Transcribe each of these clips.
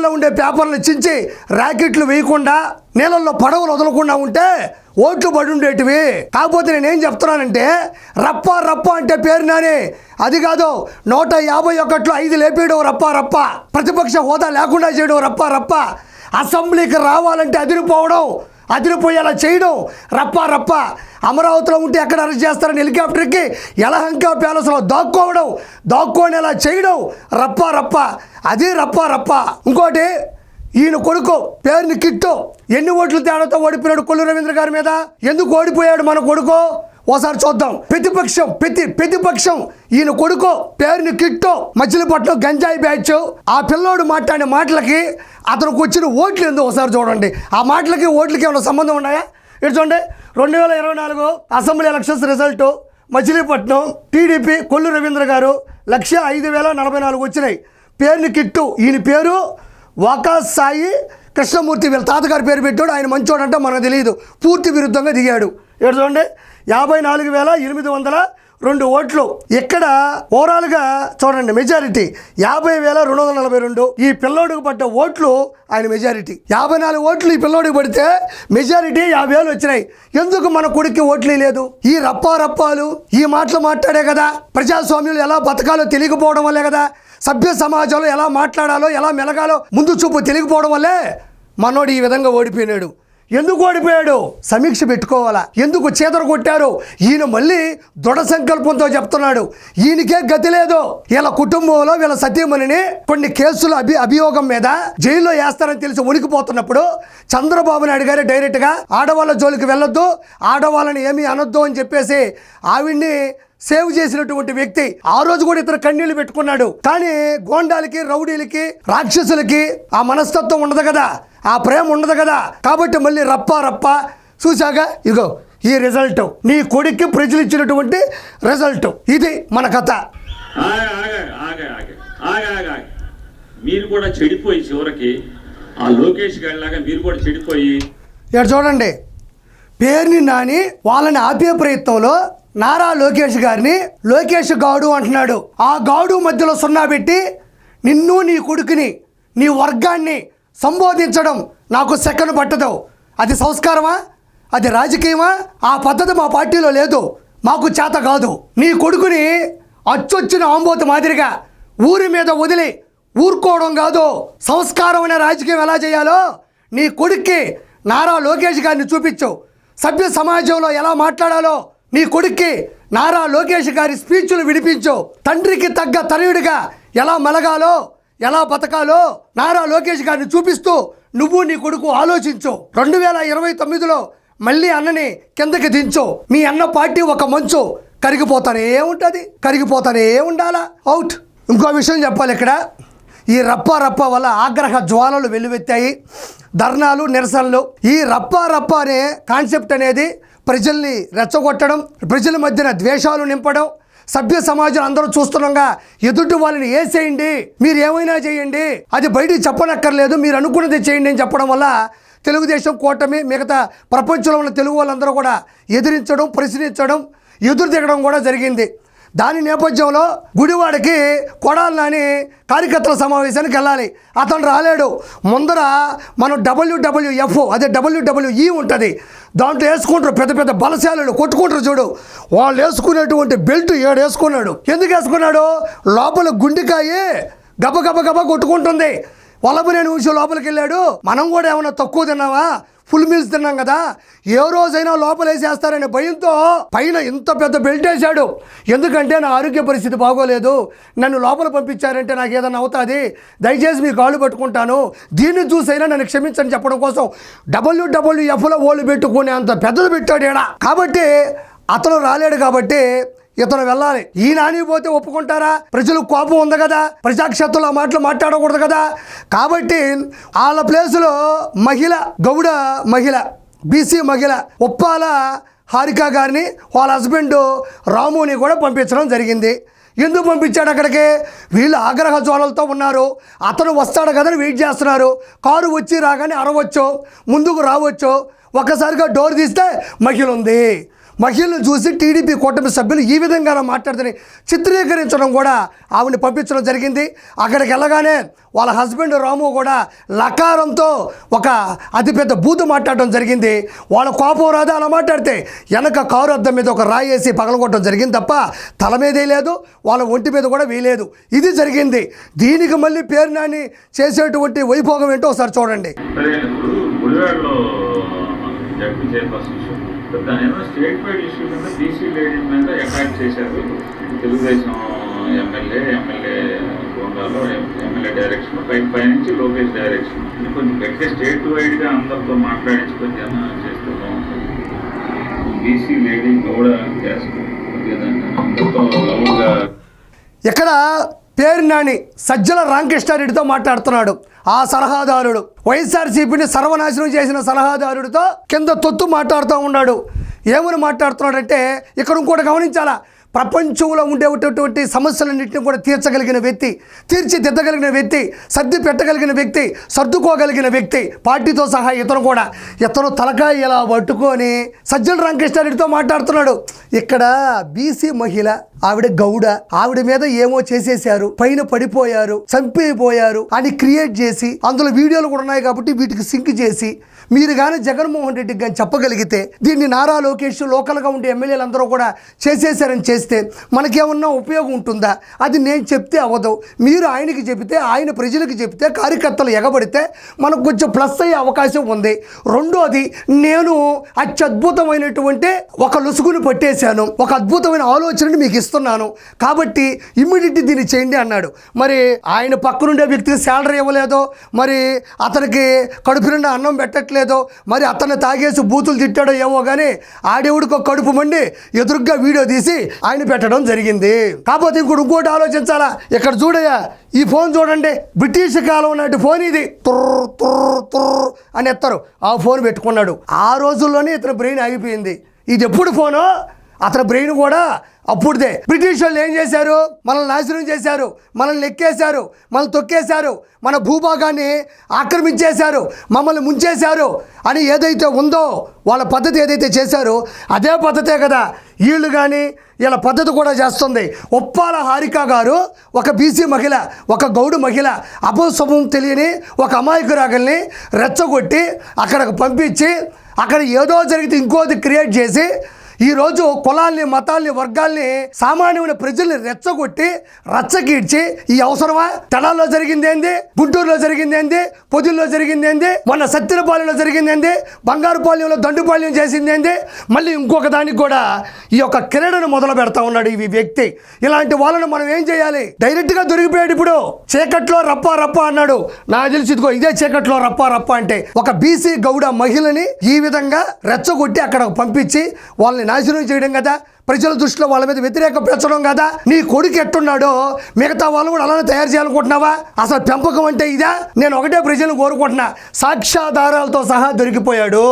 పేపర్లో ఉండే పేపర్లు చించి ర్యాకెట్లు వేయకుండా నీళ్ళల్లో పడవలు వదలకుండా ఉంటే ఓట్లు పడి ఉండేటివి. కాకపోతే నేనేం చెప్తున్నానంటే రప్ప రప్ప అంటే పేరు నాని, అది కాదు 151లో 5 లేపేయడం రప్ప రప్ప, ప్రతిపక్ష హోదా లేకుండా చేయడం రప్ప రప్ప, అసెంబ్లీకి రావాలంటే అదిరిపోయేలా చేయడం రప్ప రప్ప, అమరావతిలో ఉంటే ఎక్కడ అరెస్ట్ చేస్తారని హెలికాప్టర్కి యలహంక ప్యాలెస్లో దాక్కోనేలా చేయడం రప్ప రప్ప, అది రప్ప రప్ప. ఇంకోటి ఈయన కొడుకు పేరుని కిట్టు ఎన్ని ఓట్ల తేడాతో ఓడిపోయాడు కొల్లు రవీంద్ర గారి మీద. ఎందుకు ఓడిపోయాడు మన కొడుకు ఓసారి చూద్దాం. ప్రతిపక్షం ఈయన కొడుకు పేరుని కిట్టు మచిలీపట్నం గంజాయి బ్యాచ్. ఆ పిల్లోడు మాట్లాడిన మాటలకి అతనికి వచ్చిన ఓట్లు ఏందో ఒకసారి చూడండి. ఆ మాటలకి ఓట్లకి ఏమైనా సంబంధం ఉన్నాయా? ఇటు చూడండి, 2024 assembly elections result Machilipatnam TDP Kollu Ravindra గారు 1,05,044 వచ్చినాయి. పేరుని కిట్టు, ఈయన పేరు వాకా సాయి కృష్ణమూర్తి, వీళ్ళ తాతగారి పేరు పెట్టాడు. ఆయన మంచోడంటే మనకు తెలియదు, పూర్తి విరుద్ధంగా దిగాడు. ఇక్కడ చూడండి 54,802 ఓట్లు. ఇక్కడ ఓవరాల్గా చూడండి మెజారిటీ 50,242. ఈ పిల్లోడికి పడ్డ ఓట్లు ఆయన మెజారిటీ 54 ఓట్లు. ఈ పిల్లోడికి పడితే మెజారిటీ 50,000 వచ్చినాయి. ఎందుకు మన కొడుక్కి ఓట్లు లేదు? ఈ రప్పాలు ఈ మాటలు మాట్లాడే కదా. ప్రజాస్వామ్యంలో ఎలా బతకాలో తెలియకపోవడం వల్లే కదా, సభ్య సమాజంలో ఎలా మాట్లాడాలో ఎలా మెలగాలో ముందు చూపు తెలియకపోవడం వల్లే మనోడు ఈ విధంగా ఓడిపోయినాడు. ఎందుకు ఓడిపోయాడు? సమీక్ష పెట్టుకోవాలా. ఎందుకు చేదర కొట్టారు? ఈయన మళ్ళీ దృఢ సంకల్పంతో చెప్తున్నాడు. ఈయనకే గతి లేదు. వీళ్ళ కుటుంబంలో వీళ్ళ సతీమణిని కొన్ని కేసుల అభియోగం మీద జైల్లో వేస్తారని తెలిసి ఉనికిపోతున్నప్పుడు చంద్రబాబు నాయుడు గారు డైరెక్ట్గా ఆడవాళ్ళ జోలికి వెళ్ళొద్దు, ఆడవాళ్ళని ఏమీ అనొద్దు అని చెప్పేసి ఆవిడ్ని సేవ్ చేసినటువంటి వ్యక్తి. ఆ రోజు కూడా ఇతను కన్నీళ్లు పెట్టుకున్నాడు. కానీ గోండాలకి రౌడీలకి రాక్షసులకి ఆ మనస్తత్వం ఉండదు కదా, ఆ ప్రేమ ఉండదు కదా. కాబట్టి మళ్ళీ రప్ప చూశాక ఇగో ఈ రిజల్ట్, నీ కొడుక్కి ప్రజలు ఇచ్చినటువంటి రిజల్ట్. ఇది మన కథ. మీరు కూడా చెడిపోయి చివరికి ఆ లోకేష్ గారిలాగా మీరు కూడా చెడిపోయి ఇక్కడ చూడండి, పేరుని నాని వాళ్ళని ఆపే ప్రయత్నంలో నారా లోకేష్ గారిని లోకేష్ గాడు అంటున్నాడు. ఆ గాడు మధ్యలో సున్నా పెట్టి నిన్ను నీ కొడుకుని నీ వర్గాన్ని సంబోధించడం నాకు సెకండ్ పట్టదు. అది సంస్కారమా? అది రాజకీయమా? ఆ పద్ధతి మా పార్టీలో లేదు, మాకు చేత కాదు. నీ కొడుకుని అచ్చొచ్చిన ఆంబోతు మాదిరిగా ఊరి మీద వదిలి ఊరుకోవడం కాదు. సంస్కారం అనే రాజకీయం ఎలా చేయాలో నీ కొడుక్కి నారా లోకేష్ గారిని చూపించు. సభ్య సమాజంలో ఎలా మాట్లాడాలో నీ కొడుక్కి నారా లోకేష్ గారి స్పీచ్లు వినిపించు. తండ్రికి తగ్గ తనయుడిగా ఎలా మెలగాలో ఎలా బతకాలో నారా లోకేష్ గారిని చూపిస్తూ నువ్వు నీ కొడుకు ఆలోచించు. 2029లో మళ్ళీ అన్నని కిందకి దించు. మీ అన్న పార్టీ ఒక మంచు కరిగిపోతానే ఉండాలా. అవుట్. ఇంకో విషయం చెప్పాలి ఇక్కడ. ఈ రప్ప వల్ల ఆగ్రహ జ్వాలలు వెల్లువెత్తాయి, ధర్నాలు నిరసనలు. ఈ రప్ప అనే కాన్సెప్ట్ అనేది ప్రజల్ని రెచ్చగొట్టడం, ప్రజల మధ్యన ద్వేషాలు నింపడం, సభ్య సమాజం అందరూ చూస్తున్నాగా ఎదుటి వాళ్ళని వేసేయండి, మీరు ఏమైనా చేయండి, అది బయటికి చెప్పనక్కర్లేదు, మీరు అనుకున్నది చేయండి అని చెప్పడం వల్ల తెలుగుదేశం కూటమి మిగతా ప్రపంచంలో ఉన్న తెలుగు వాళ్ళందరూ కూడా ఎదిరించడం, ప్రశ్నించడం, ఎదురు దిగడం కూడా జరిగింది. దాని నేపథ్యంలో గుడివాడకి కొడాలి నాని కార్యకర్తల సమావేశానికి వెళ్ళాలి. అతను రాలేడు. ముందర మనం WWF అదే WWE ఉంటుంది, దాంట్లో వేసుకుంటారు పెద్ద పెద్ద బలశాలలు కొట్టుకుంటారు చూడు, వాళ్ళు వేసుకునేటువంటి బెల్ట్ 7 వేసుకున్నాడు. ఎందుకు వేసుకున్నాడు? లోపల గుండెకాయ గబ కొట్టుకుంటుంది. వల్లభనేని వంశీ లోపలికి వెళ్ళాడు. మనం కూడా ఏమైనా తక్కువ తిన్నావా? ఫుల్ మీల్స్ తిన్నాం కదా, ఏ రోజైనా లోపల వేసేస్తారనే భయంతో పైన ఇంత పెద్ద బెల్ట్ వేశాడు. ఎందుకంటే నా ఆరోగ్య పరిస్థితి బాగోలేదు, నన్ను లోపల పంపించారంటే నాకు ఏదైనా అవుతుంది, దయచేసి మీ కాళ్ళు పట్టుకుంటాను, దీన్ని చూసైనా నన్ను క్షమించని చెప్పడం కోసం WWFలో ఓళ్ళు పెట్టుకునే అంత పెద్దది పెట్టాడు ఈడ. కాబట్టి అతను రాలేడు కాబట్టి ఇతను వెళ్ళాలి. ఈ నాని పోతే ఒప్పుకుంటారా? ప్రజలు కోపం ఉంది కదా, ప్రజాక్షేత్రంలో మాటలు మాట్లాడకూడదు కదా. కాబట్టి వాళ్ళ ప్లేసులో గౌడ మహిళ బీసీ మహిళ ఉప్పాల హారిక గారిని వాళ్ళ హస్బెండ్ రాముని కూడా పంపించడం జరిగింది. ఎందుకు పంపించాడు అక్కడికి? వీళ్ళు ఆగ్రహ జ్వాలలతో ఉన్నారు. అతను వస్తాడు కదని వెయిట్ చేస్తున్నారు. కారు వచ్చి రాగానే అరవచ్చు, ముందుకు రావచ్చు. ఒక్కసారిగా డోర్ తీస్తే మహిళ ఉంది. మహిళను చూసి టీడీపీ కూటమి సభ్యులు ఈ విధంగా మాట్లాడుతుని చిత్రీకరించడం కూడా ఆవిడని పంపించడం జరిగింది. అక్కడికి వెళ్ళగానే వాళ్ళ హస్బెండ్ రాము కూడా లకారంతో ఒక అతిపెద్ద బూతు మాట్లాడడం జరిగింది. వాళ్ళ కోపం రాదు అలా మాట్లాడితే వెనక కారు అద్దం మీద ఒక రాయి వేసి పగలగొట్టడం జరిగింది తప్ప తల మీదే లేదు, వాళ్ళ ఒంటి మీద కూడా వేయలేదు. ఇది జరిగింది. దీనికి మళ్ళీ పేరు నాని చేసేటువంటి వైభోగం ఏంటో ఒకసారి చూడండి. స్టేట్ వైడ్ ఇష్యూ కింద బీసీ లేడీ మీద అటాక్ చేశారు. తెలుగుదేశం ఎమ్మెల్యే గోండాలో ఎమ్మెల్యే డైరెక్షన్ పై నుంచి లోకేష్ డైరెక్షన్ కొంచెం గట్టిగా స్టేట్ వైడ్గా అందరితో మాట్లాడించి కొంచెం చేస్తూ బాగుంటుంది. బీసీ లేడీ గౌడ గ్యాస్ అందరితో లౌడ్గా ఇక్కడ పేరు నాని సజ్జల రామకృష్ణారెడ్డితో మాట్లాడుతున్నాడు. ఆ సలహాదారుడు వైఎస్ఆర్సీపీని సర్వనాశనం చేసిన సలహాదారుడితో కింద తొత్తు మాట్లాడుతూ ఉన్నాడు. ఏమని మాట్లాడుతున్నాడంటే ఇక్కడ ఇంకోటి గమనించాలా, ప్రపంచంలో ఉండేటటువంటి సమస్యలన్నింటినీ కూడా తీర్చగలిగిన వ్యక్తి, తీర్చిదిద్దగలిగిన వ్యక్తి, సర్ది పెట్టగలిగిన వ్యక్తి, సర్దుకోగలిగిన వ్యక్తి, పార్టీతో సహా ఇతను తలకాయ ఇలా పట్టుకొని సజ్జల రామకృష్ణారెడ్డితో మాట్లాడుతున్నాడు. ఇక్కడ బీసీ మహిళ, ఆవిడ గౌడ, ఆవిడ మీద ఏమో చేసేశారు, పైన పడిపోయారు, చంపేపోయారు అని క్రియేట్ చేసి అందులో వీడియోలు కూడా ఉన్నాయి కాబట్టి వీటికి సింక్ చేసి మీరు కానీ జగన్మోహన్ రెడ్డికి కానీ చెప్పగలిగితే దీన్ని నారా లోకేష్ లోకల్గా ఉండే ఎమ్మెల్యేలు అందరూ కూడా చేసేశారని చేస్తే మనకేమన్నా ఉపయోగం ఉంటుందా? అది నేను చెప్తే అవ్వదు. మీరు ఆయనకి చెబితే, ఆయన ప్రజలకు చెబితే, కార్యకర్తలు ఎగబడితే మనకు కొంచెం ప్లస్ అయ్యే అవకాశం ఉంది. రెండోది, నేను అత్యద్భుతమైనటువంటి ఒక లొసుగుని పట్టేశాను, ఒక అద్భుతమైన ఆలోచనని మీకు ఇస్తున్నాను కాబట్టి ఇమ్మీడియట్లీ దీన్ని చేయండి అన్నాడు. మరి ఆయన పక్కనుండే వ్యక్తికి శాలరీ ఇవ్వలేదో, మరి అతనికి కడుపు నిండా అన్నం పెట్టట్లేదో, మరి అతన్ని తాగేసి బూతులు తిట్టాడో ఏమో కానీ ఆడేవుడికి కడుపు మండి ఎదురుగ్గా వీడియో తీసి ఆయన పెట్టడం జరిగింది. కాకపోతే ఇంకోటి ఆలోచించాలా. ఇక్కడ చూడయ్యా, ఈ ఫోన్ చూడండి, బ్రిటిష్ కాలం నాటి ఫోన్ ఇది. తుర్ర తుర్ర తుర్ర అని ఎత్తారు, ఆ ఫోన్ పెట్టుకున్నాడు. ఆ రోజుల్లోనే ఇతని బ్రెయిన్ ఆగిపోయింది. ఇది ఎప్పుడు ఫోను, అతని బ్రెయిన్ కూడా అప్పుడుదే. బ్రిటిష్ వాళ్ళు ఏం చేశారు? మనల్ని నాశనం చేశారు, మనల్ని ఎక్కేశారు, మనల్ని తొక్కేశారు, మన భూభాగాన్ని ఆక్రమించేశారు, మమ్మల్ని ముంచేశారు అని ఏదైతే ఉందో వాళ్ళ పద్ధతి ఏదైతే చేశారో అదే పద్ధతే కదా వీళ్ళు కానీ ఇలా పద్ధతి కూడా చేస్తుంది. ఉప్పాల హారిక గారు ఒక బీసీ మహిళ, ఒక గౌడు మహిళ, అపశుభం తెలియని ఒక అమాయకురాగల్ని రెచ్చగొట్టి అక్కడికి పంపించి అక్కడ ఏదో జరిగితే ఇంకోది క్రియేట్ చేసి ఈరోజు కులాల్ని, మతాల్ని, వర్గాల్ని, సామాన్యమైన ప్రజల్ని రెచ్చగొట్టి రచ్చగీడ్చి ఈ అవసరమా? తెనాల్లో జరిగింది ఏంది, గుంటూరులో జరిగింది ఏంది, పొదిల్లో జరిగింది ఏంది, మొన్న సత్తినపాలెంలో జరిగింది ఏంది, బంగారుపాలెంలో దండుపాలెం చేసింది ఏంది, మళ్ళీ ఇంకొక దానికి కూడా ఈ యొక్క క్రీడను మొదలు పెడతా ఉన్నాడు ఈ వ్యక్తి. ఇలాంటి వాళ్ళని మనం ఏం చేయాలి? డైరెక్ట్గా దొరికిపోయాడు. ఇప్పుడు చీకట్లో రప్ప రప్ప అన్నాడు. నాకు తెలిసి ఇదిగో ఇదే చీకట్లో రప్ప రప్ప అంటే ఒక బీసీ గౌడ మహిళని ఈ విధంగా రెచ్చగొట్టి అక్కడ పంపించి వాళ్ళని నాశనం చేయడం కదా, ప్రజల దృష్టిలో వాళ్ళ మీద వ్యతిరేకం పెంచడం కదా. నీ కొడుకు ఎట్టున్నాడో మిగతా వాళ్ళు కూడా అలానే తయారు చేయాలనుకుంటున్నావా? అసలు పెంపకం అంటే ఇదా? నేను ఒకటే ప్రజలను కోరుకుంటున్నా, సాక్ష్యాధారాలతో సహా దొరికిపోయాడు.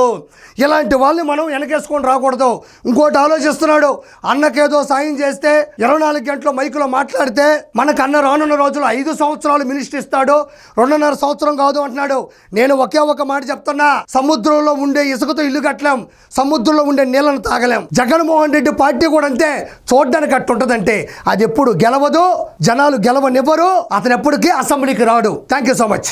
ఇలాంటి వాళ్ళని మనం వెనకేసుకొని రాకూడదు. ఇంకోటి ఆలోచిస్తున్నాడు, అన్నకేదో సాయం చేస్తే 24 గంటలు మైకులో మాట్లాడితే మనకు అన్న రానున్న రోజులు 5 సంవత్సరాలు మినిస్టర్ ఇస్తాడు, 2.5 సంవత్సరం కాదు అంటున్నాడు. నేను ఒకే ఒక మాట చెప్తున్నా, సముద్రంలో ఉండే ఇసుకతో ఇల్లు కట్టలేం, సముద్రంలో ఉండే నీళ్ళను తాగలేం. జగన్మోహన్ రెడ్డి పార్టీ కూడా అంతే, చూడ్డానికి అట్టుంటదంటే అది ఎప్పుడు గెలవదు, జనాలు గెలవనివ్వరు, అతను ఎప్పటికీ అసెంబ్లీకి రాడు. Thank you so much.